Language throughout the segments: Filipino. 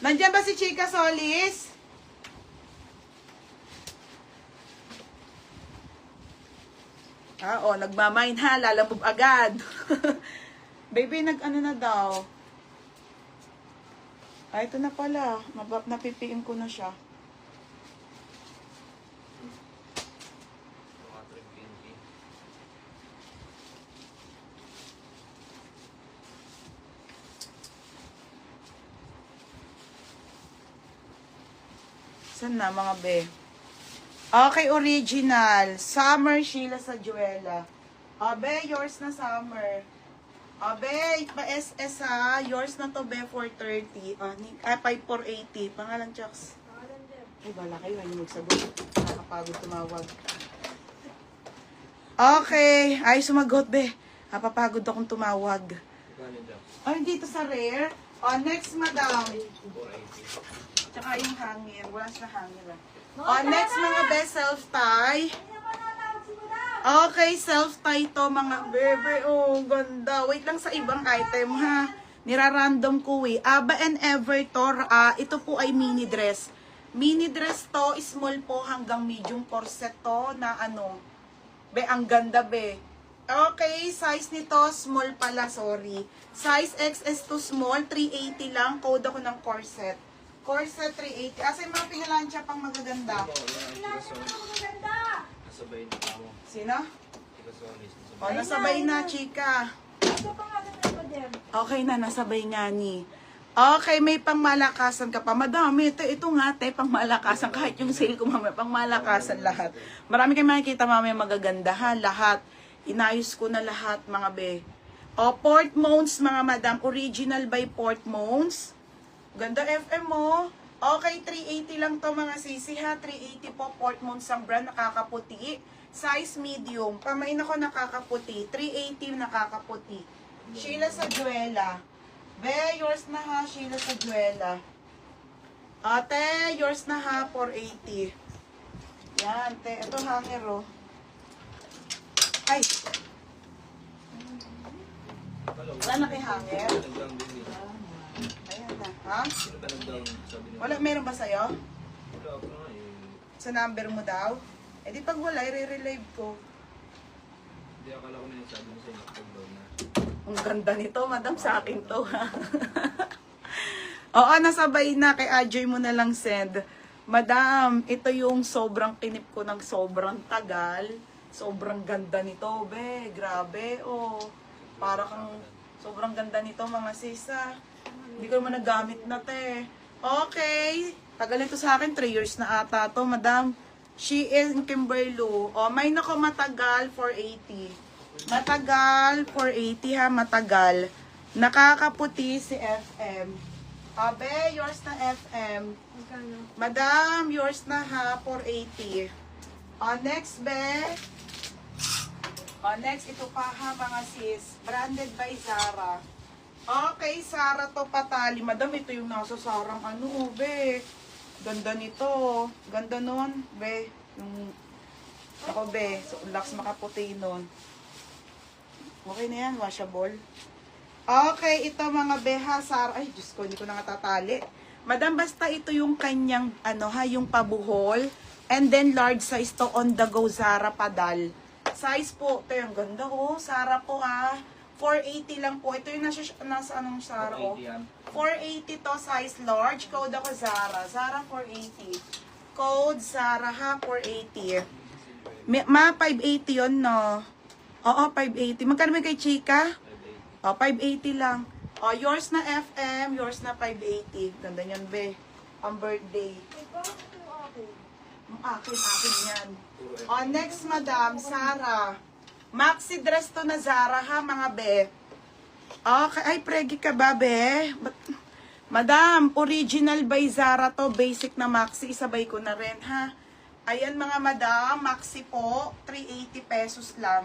Nandiyan ba si Chika Solis? Nagmamain ha, lalamove agad. Baby, nag-ano na daw. Ito na pala. Napipiin ko na siya. Saan na mga be? Okay, original. Summer Sheila sa Juela. Be, yours na summer. Be, pa-SS ha. Yours na to, be, 430. 5480. Pangalan, Chucks. Ay, bala kayo. Ayun, magsagot. Nakakapagod tumawag. Okay. Ay, sumagot, be. Napapagod akong tumawag. Ay, dito sa rare. Next, madam. Tsaka yung hangin. Wala siya hangin, next mga best self-tie. Okay, self-tie to mga bebe. Ganda. Wait lang sa ibang item ha. Nira-random ko eh. Aba and Ever to. Ito po ay mini dress. Mini dress to. Small po hanggang medium corset to na ano. Be, ang ganda be. Okay, size nito small pala, sorry. Size XS to small, 380 lang. Code ako ng corset. Corset 380. Asa yung mga pingalansya pang magaganda? Nasabay na ako. Sino? Solis. Nasabay na, chika. Okay na, nasabay nga ni. Okay, may pangmalakasan ka pa. Madami. Ito nga, pangmalakasan. Kahit yung sale ko mamaya, pangmalakasan lahat. Marami kayong makikita mamaya magaganda ha. Lahat. Inayos ko na lahat, mga be. Portmones, mga madam. Original by Portmones. Ganda FM mo. Okay, 380 lang to mga sisi ha. 380 po, Portmones ang brand, nakakaputi. Size medium. Pamain ako nakakaputi. 380 nakakaputi. Sheila sa Juela. Be, yours na ha, Sheila sa Juela. Ate, yours na ha, 480. Yan, te. Ito hanger oh. Ay! Wala na kay hanger? Ayan na. Ha? Wala, meron ba sa'yo? Wala ako nga eh. Sa number mo daw? Eh di pag wala, i-relive ko. Hindi, akala ko na yung sabi mo sa inyo pag daw na. Ang ganda nito, madam, sa akin to ha. Oo, nasabay na. Kay Ajoy mo na lang send. Madam, ito yung sobrang kinip ko ng sobrang tagal. Sobrang ganda nito, be. Grabe, Para kang sobrang ganda nito, mga sisa. Hindi ko naman nagamit na, te. Okay. Tagal nito sa akin, 3 years na ata to, madam. She is Kimberlo. May nako matagal, 480. Matagal, 480 ha, matagal. Nakakaputi si FM. Abe, yours na FM. Madam, yours na ha, 480. Next, be. Next, ito pa ha, mga sis. Branded by Zara. Okay, Zara to patali. Madam, ito yung nasa Sarang ano, be. Ganda nito. Ganda nun, be. Yung, ako, be. So, lax makaputi nun. Okay na yan, washable. Okay, ito mga beha, Zara. Ay, Diyos ko, hindi ko na natatali. Madam, basta ito yung kanyang, yung pabuhol. And then, large size to on the go, Zara Padal. Size po, ito yung ganda, Zara po, 480 lang po. Ito yung nasa anong Zara, 480 to, size large. Code ako Zara. Zara 480. Code Zara, 480. 580 yun, no? Oo, 580. Magkano may kay Chika? 580 lang. Yours na FM, yours na 580. Ganda niyan, be. Ang birthday. Akin yan. Next, madam, Zara. Maxi dress to na Zara, ha, mga be. Okay, ay, pregi ka ba, be? Madam, original by Zara to. Basic na maxi. Isabay ko na rin, ha. Ayan, mga madam. Maxi po. 380 pesos lang.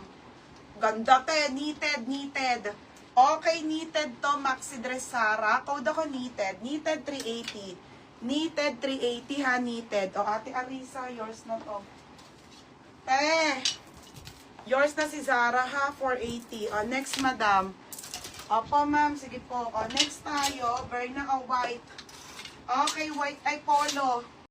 Ganda, te. Knitted. Okay, knitted to. Maxi dress Zara. Code ako knitted. Knitted 380. Knitted 380 ha, knitted. Ate Arisa, yours na to. Yours na si Zara ha, 480. Next, madam. Opo, ma'am. Sige po. Next tayo, Berna white. Okay, white ay polo.